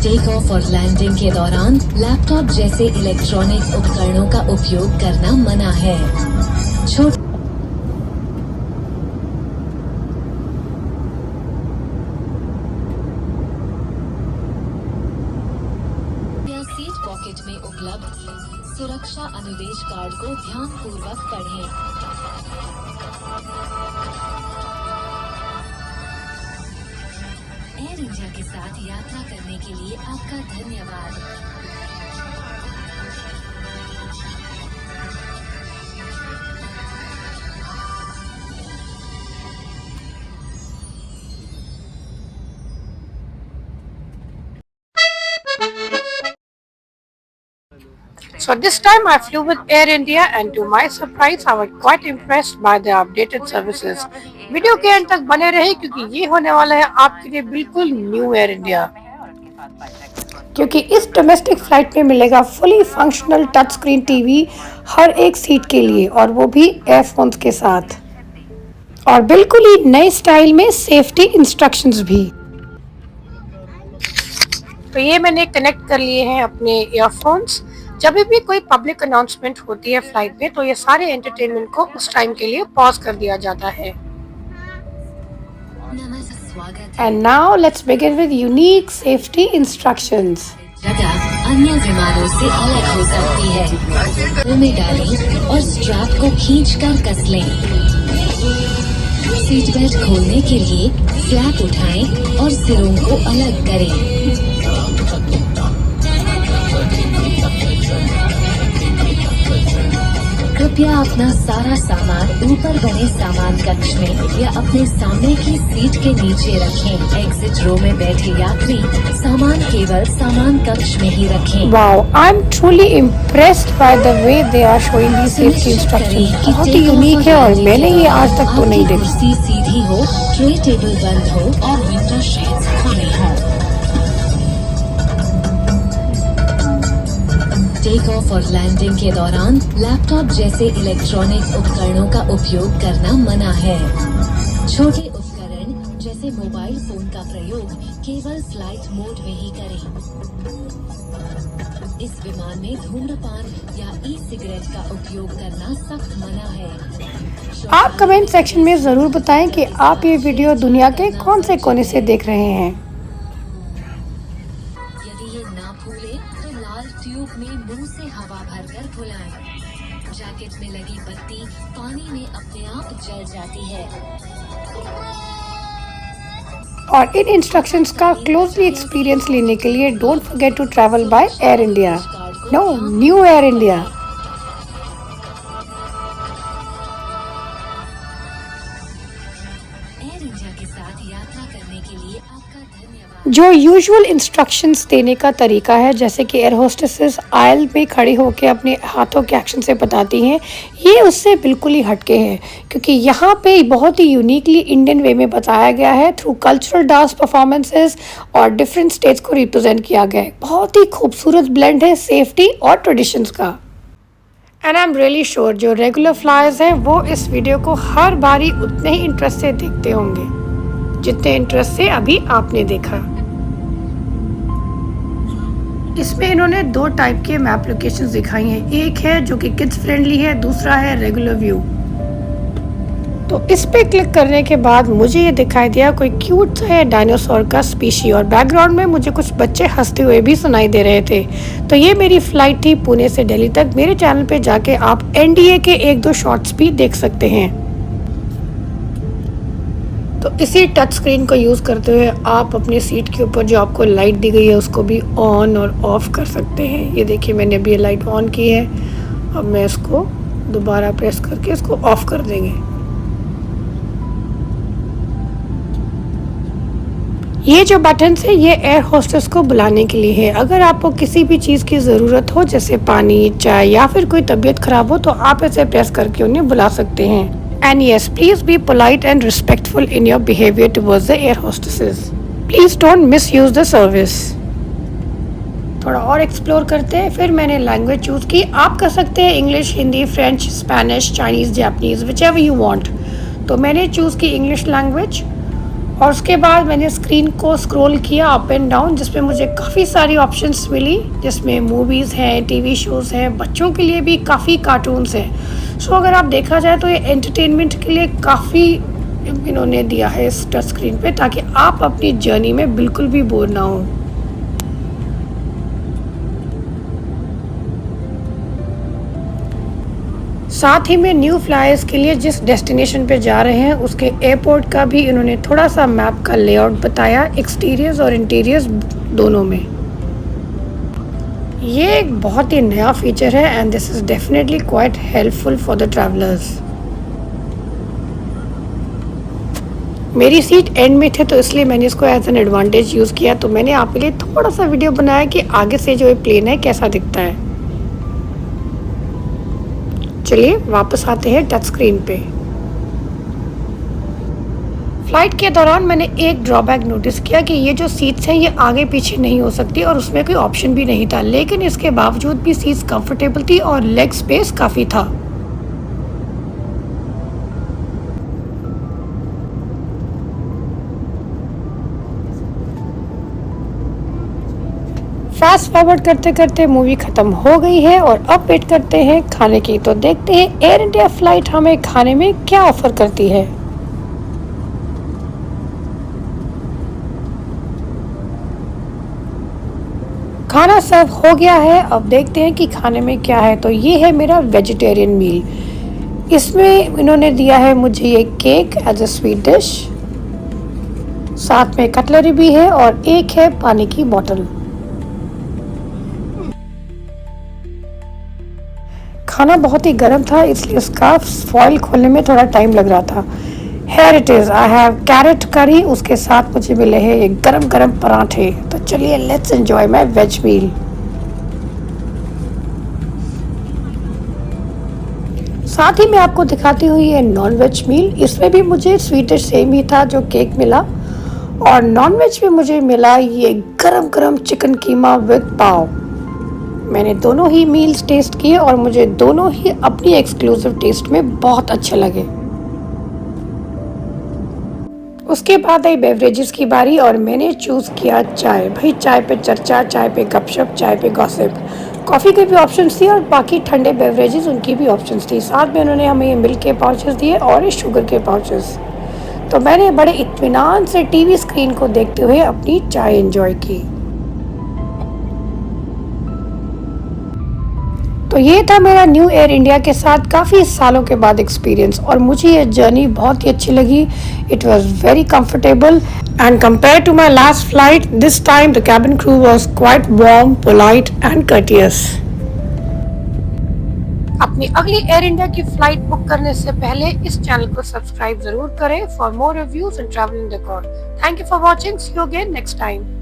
Take off और landing के दौरान लैपटॉप जैसे इलेक्ट्रॉनिक उपकरणों का उपयोग करना मना है। सीट पॉकेट में उपलब्ध सुरक्षा अनुदेश कार्ड को ध्यानपूर्वक पढ़ें। एयर इंडिया के साथ यात्रा करने के लिए आपका धन्यवाद। So this time I flew with Air India and to my surprise I was quite impressed by the updated services. Video के अंत तक बने रहे क्योंकि ये होने वाला है आपके लिए बिल्कुल न्यू एयर इंडिया, क्योंकि इस डोमेस्टिक फ्लाइट में मिलेगा fully functional touch screen TV हर एक सीट के लिए, और वो भी एयरफोन्स के साथ, और बिल्कुल ही नए स्टाइल में सेफ्टी इंस्ट्रक्शंस भी। तो ये मैंने कनेक्ट कर लिए हैं अपने ईयरफोन्स। जब भी कोई पब्लिक अनाउंसमेंट होती है फ्लाइट में तो ये सारे एंटरटेनमेंट को उस टाइम के लिए पॉज कर दिया जाता है। And now let's begin with unique safety instructions. जगह अन्य विमानों से अलग हो सकती है। में डालें और स्ट्रैप को खींचकर कस लें। सीट बेल्ट खोलने के लिए फ्लैप उठाएं और सिरों को अलग करें। कृपया अपना सारा सामान ऊपर बने सामान कक्ष में या अपने सामने की सीट के नीचे रखें। एग्जिट रो में बैठे यात्री सामान केवल सामान कक्ष में ही रखें। Wow, I am truly impressed by the way they are showing the safety instructions. बहुत ही यूनिक है और मैंने ये आज तक तो नहीं देखी। कुर्सी सीधी हो, ट्रे टेबल बंद हो और विंडो शेड्स खुले हों। टेक ऑफ और लैंडिंग के दौरान लैपटॉप जैसे इलेक्ट्रॉनिक उपकरणों का उपयोग करना मना है। छोटे उपकरण जैसे मोबाइल फोन का प्रयोग केवल फ्लाइट मोड में ही करें। इस विमान में धूम्रपान या ई सिगरेट का उपयोग करना सख्त मना है। आप कमेंट सेक्शन में जरूर बताएं कि आप ये वीडियो दुनिया के कौन से कोने से देख रहे हैं। यदि ये ना फूले तो लाल ट्यूब में मुंह से हवा भरकर फुलाएं। जैकेट में लगी बत्ती पानी में अपने आप जल जाती है। और इन इंस्ट्रक्शंस का क्लोजली एक्सपीरियंस लेने के लिए don't forget to travel by Air India. No, new Air India. Air India के साथ यात्रा करने के लिए आपका धन्यवाद। जो यूजुअल इंस्ट्रक्शंस देने का तरीका है, जैसे कि एयर होस्टेसेस आयल में खड़ी होकर अपने हाथों के एक्शन से बताती हैं, ये उससे बिल्कुल ही हटके हैं, क्योंकि यहाँ पे बहुत ही यूनिकली इंडियन वे में बताया गया है। थ्रू कल्चरल डांस परफॉर्मेंसेस और डिफरेंट स्टेट्स को रिप्रेजेंट किया गया है। बहुत ही खूबसूरत ब्लेंड है सेफ्टी और ट्रेडिशंस का। And I am really sure जो रेगुलर फ्लायर्स हैं वो इस वीडियो को हर बारी उतने ही इंटरेस्ट से देखते होंगे जितने इंटरेस्ट से अभी आपने देखा। इसमें इन्होंने दो टाइप के मैप लोकेशंस दिखाई हैं। एक है जो कि किड्स फ्रेंडली है, दूसरा है रेगुलर व्यू। तो इस पे क्लिक करने के बाद मुझे ये दिखाई दिया कोई क्यूट सा है डायनासोर का स्पीशी, और बैकग्राउंड में मुझे कुछ बच्चे हंसते हुए भी सुनाई दे रहे थे। तो ये मेरी फ्लाइट थी पुणे से दिल्ली तक। मेरे चैनल पे जाके आप एनडीए के एक दो शॉर्ट्स भी देख सकते हैं। तो इसी टच स्क्रीन को यूज़ करते हुए आप अपनी सीट के ऊपर जो आपको लाइट दी गई है उसको भी ऑन और ऑफ कर सकते हैं। ये देखिए मैंने अभी ये लाइट ऑन की है, अब मैं इसको दोबारा प्रेस करके इसको ऑफ कर देंगे। ये जो बटन है ये एयर होस्टेस को बुलाने के लिए है। अगर आपको किसी भी चीज़ की ज़रूरत हो, जैसे पानी, चाय या फिर कोई तबीयत ख़राब हो, तो आप इसे प्रेस करके उन्हें बुला सकते हैं। And yes, please be polite and respectful in your behavior towards the air hostesses. Please don't misuse the service. थोड़ा और एक्सप्लोर करते हैं। फिर मैंने लैंग्वेज चूज़ की। आप कर सकते हैं English, Hindi, French, Spanish, Chinese, Japanese, whichever you want। तो मैंने चूज़ की इंग्लिश लैंग्वेज और उसके बाद मैंने स्क्रीन को स्क्रॉल किया अप एंड डाउन, जिसमें मुझे काफ़ी सारी ऑप्शंस मिली, जिसमें मूवीज़ हैं, टीवी शोज़ हैं, बच्चों के लिए भी काफ़ी कार्टून्स हैं। सो अगर आप देखा जाए तो ये एंटरटेनमेंट के लिए काफ़ी इन्होंने दिया है इस टच स्क्रीन पे, ताकि आप अपनी जर्नी में बिल्कुल भी बोर ना हो। साथ ही में न्यू फ्लायर्स के लिए जिस डेस्टिनेशन पे जा रहे हैं उसके एयरपोर्ट का भी इन्होंने थोड़ा सा मैप का लेआउट बताया, एक्सटीरियर्स और इंटीरियर्स दोनों में। ये एक बहुत ही नया फीचर है and this is definitely quite helpful for the travellers. मेरी सीट एंड में थे तो इसलिए मैंने इसको एज एन एडवांटेज यूज़ किया, तो मैंने आपके लिए थोड़ा सा वीडियो बनाया कि आगे से जो ये प्लेन है कैसा दिखता है। चलिए वापस आते हैं टच स्क्रीन पे। फ्लाइट के दौरान मैंने एक ड्रॉबैक नोटिस किया कि ये जो सीट्स हैं ये आगे पीछे नहीं हो सकती और उसमें कोई ऑप्शन भी नहीं था, लेकिन इसके बावजूद भी सीट्स कंफर्टेबल थी और लेग स्पेस काफ़ी था। फास्ट फॉरवर्ड करते करते मूवी ख़त्म हो गई है और अब वेट करते हैं खाने की। तो देखते हैं एयर इंडिया फ्लाइट हमें खाने में क्या ऑफ़र करती है। खाना सर्व हो गया है, अब देखते हैं कि खाने में क्या है। तो ये है मेरा वेजिटेरियन मील। इसमें इन्होंने दिया है मुझे ये cake as a sweet dish, साथ में कटलरी भी है और एक है पानी की बोतल। खाना बहुत ही गर्म था इसलिए उसका फॉइल खोलने में थोड़ा टाइम लग रहा था। Here it is, I have carrot curry, उसके साथ मुझे मिले हैं ये गरम गरम पराठे। तो चलिए लेट्स एंजॉय माय वेज मील। साथ ही मैं आपको दिखाती हूँ ये नॉन वेज मील। इसमें भी मुझे स्वीट डिश सेम ही था जो केक मिला, और नॉन वेज में मुझे मिला ये गरम गरम चिकन कीमा विद पाव। मैंने दोनों ही मील्स टेस्ट किए और मुझे दोनों ही अपनी एक्सक्लूसिव टेस्ट में बहुत अच्छे लगे। उसके बाद आई बेवरेजेस की बारी और मैंने चूज़ किया चाय। भाई चाय पे चर्चा, चाय पे गपशप, चाय पे गॉसिप। कॉफ़ी के भी ऑप्शंस थी और बाकी ठंडे बेवरेजेस उनकी भी ऑप्शंस थी। साथ में उन्होंने हमें ये मिल्क के पाउचेस दिए और ये शुगर के पाउचेस। तो मैंने बड़े इत्मीनान से टीवी स्क्रीन को देखते हुए अपनी चाय एंजॉय की। तो ये था मेरा न्यू एयर इंडिया के साथ काफ़ी सालों के बाद एक्सपीरियंस, और मुझे ये जर्नी बहुत ही अच्छी लगी। It was very comfortable and compare to my last flight this time the cabin crew was quite warm, polite and courteous. अपनी अगली एयर इंडिया की फ्लाइट बुक करने से पहले इस चैनल को सब्सक्राइब जरूर करें for more reviews and travelling record. Thank you for watching, see you again next time.